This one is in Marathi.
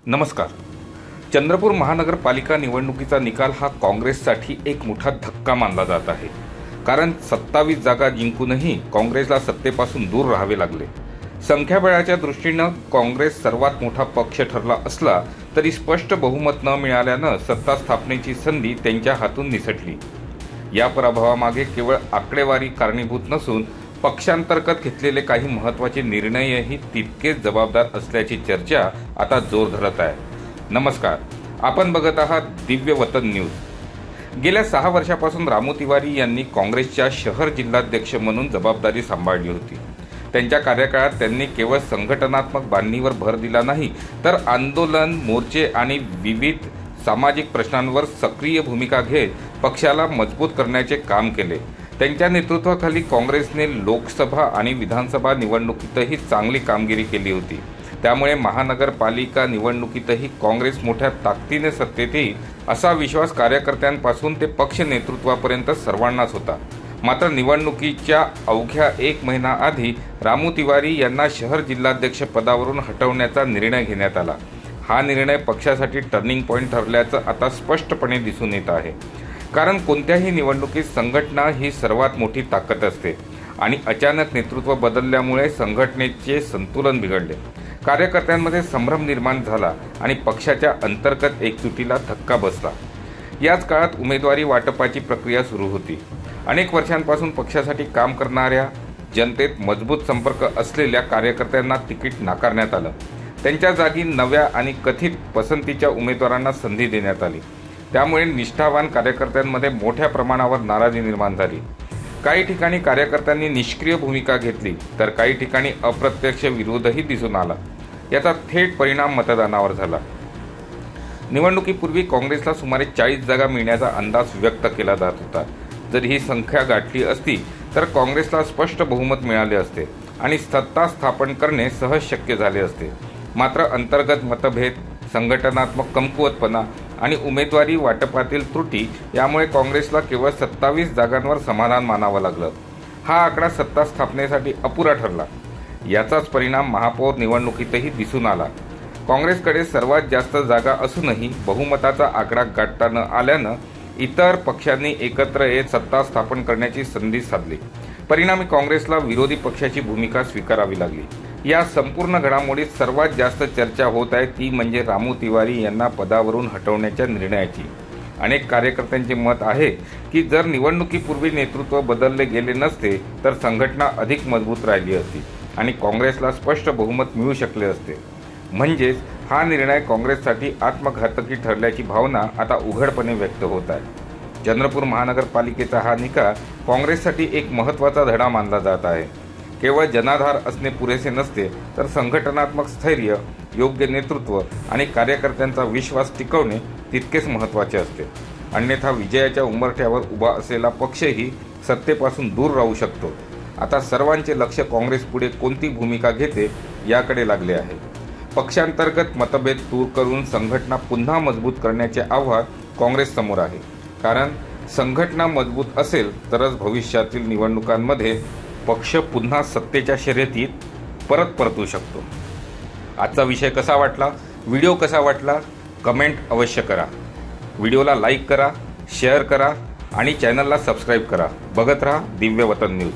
नमस्कार. चंद्रपूर महानगरपालिका निवडणुकीचा निकाल हा काँग्रेससाठी एक मोठा धक्का मानला जात आहे. कारण 27 जागा जिंकूनही काँग्रेसला सत्तेपासून दूर राहावे लागले. संख्याबळाच्या दृष्टीनं काँग्रेस सर्वात मोठा पक्ष ठरला असला तरी स्पष्ट बहुमत न मिळाल्यानं सत्ता स्थापनेची संधी त्यांच्या हातून निसटली. या पराभवामागे केवळ आकडेवारी कारणीभूत नसून पक्षांतर्गत घेतलेले काही महत्त्वाचे निर्णयही तितकेच जबाबदार असल्याची चर्चा आता जोर धरत आहे. नमस्कार, आपण बघत आहात दिव्य वतन न्यूज. गेल्या 6 वर्षापासून रामू तिवारी यांनी काँग्रेसच्या शहर जिल्हाध्यक्ष म्हणून जबाबदारी सांभाळली होती. त्यांच्या कार्यकाळात त्यांनी केवळ संघटनात्मक बांधणीवर भर दिला नाही, तर आंदोलन, मोर्चे आणि विविध सामाजिक प्रश्नांवर सक्रिय भूमिका घेत पक्षाला मजबूत करण्याचे काम केले. त्यांच्या नेतृत्वाखाली काँग्रेसने लोकसभा आणि विधानसभा निवडणुकीतही चांगली कामगिरी केली होती. त्यामुळे महानगरपालिका निवडणुकीतही काँग्रेस मोठ्या ताकदीने सत्तेत येईल असा विश्वास कार्यकर्त्यांपासून ते पक्ष नेतृत्वापर्यंत सर्वांनाच होता. मात्र निवडणुकीच्या अवघ्या 1 महिना आधी रामू तिवारी यांना शहर जिल्हाध्यक्ष पदावरून हटवण्याचा निर्णय घेण्यात आला. हा निर्णय पक्षासाठी टर्निंग पॉईंट ठरल्याचं आता स्पष्टपणे दिसून येत आहे. कारण कोणत्याही निवडणुकीत संघटना ही सर्वात मोठी ताकद असते आणि अचानक नेतृत्व बदलल्यामुळे संघटनेचे संतुलन बिघडले. कार्यकर्त्यांमध्ये संभ्रम निर्माण झाला आणि पक्षाच्या अंतर्गत एकजुटीला धक्का बसला. याच काळात उमेदवारी वाटपाची प्रक्रिया सुरू होती. अनेक वर्षांपासून पक्षासाठी काम करणाऱ्या, जनतेत मजबूत संपर्क असलेल्या कार्यकर्त्यांना तिकीट नाकारण्यात आलं. त्यांच्या जागी नव्या आणि कथित पसंतीच्या उमेदवारांना संधी देण्यात आली. त्यामुळे निष्ठावान कार्यकर्त्यांमध्ये मोठ्या प्रमाणावर नाराजी निर्माण झाली. काही ठिकाणी कार्यकर्त्यांनी निष्क्रिय भूमिका घेतली, तर काही ठिकाणी अप्रत्यक्ष विरोधही दिसून आला. याचा थेट परिणाम मतदानावर झाला. निवडणुकीपूर्वी काँग्रेसला सुमारे 40 जागा मिळण्याचा अंदाज व्यक्त केला जात होता. जर ही संख्या गाठली असती तर काँग्रेसला स्पष्ट बहुमत मिळाले असते आणि सत्ता स्थापन करणे सहज शक्य झाले असते. मात्र अंतर्गत मतभेद, संघटनात्मक कमकुवतपणा आणि उमेदवारी वाटपातील त्रुटी यामुळे काँग्रेसला केवळ 27 जागांवर समाधान मानावं लागलं. हा आकडा सत्ता स्थापनेसाठी अपुरा ठरला. याचाच परिणाम महापौर निवडणुकीतही दिसून आला. काँग्रेसकडे सर्वात जास्त जागा असूनही बहुमताचा आकडा गाठता न आल्यानं इतर पक्षांनी एकत्र येत सत्ता स्थापन करण्याची संधी साधली. परिणामी काँग्रेसला विरोधी पक्षाची भूमिका स्वीकारावी लागली. या संपूर्ण घडामोडीत सर्वात जास्त चर्चा होत आहे ती म्हणजे रामू तिवारी यांना पदावरून हटवण्याच्या निर्णयाची. अनेक कार्यकर्त्यांचे मत आहे की जर निवडणुकीपूर्वी नेतृत्व बदलले गेले नसते तर संघटना अधिक मजबूत राहिली असती आणि काँग्रेसला स्पष्ट बहुमत मिळू शकले असते. म्हणजेच हा निर्णय काँग्रेससाठी आत्मघातकी ठरल्याची भावना आता उघडपणे व्यक्त होत आहे. चंद्रपूर महानगरपालिकेचा हा निकाल काँग्रेससाठी एक महत्त्वाचा धडा मानला जात आहे. केवळ जनाधार असणे पुरेसे नसते, तर संघटनात्मक स्थैर्य, योग्य नेतृत्व आणि कार्यकर्त्यांचा विश्वास टिकवणे तितकेच महत्त्वाचे असते. अन्यथा विजयाच्या उंबरठ्यावर उभा असलेला पक्षही सत्तेपासून दूर राहू शकतो. आता सर्वांचे लक्ष काँग्रेसपुढे कोणती भूमिका घेते याकडे लागले आहे. पक्षांतर्गत मतभेद दूर करून संघटना पुन्हा मजबूत करण्याचे आव्हान काँग्रेससमोर आहे. कारण संघटना मजबूत असेल तरच भविष्यातील निवडणुकांमध्ये पक्ष पुन्हा सत्तेच्या शर्यतीत परतू शकतो. आजचा विषय कसा वाटला, व्हिडिओ कसा वाटला, कमेंट अवश्य करा. व्हिडिओला लाईक करा, शेअर करा आणि चॅनलला सबस्क्राईब करा. बघत राहा दिव्य वतन न्यूज.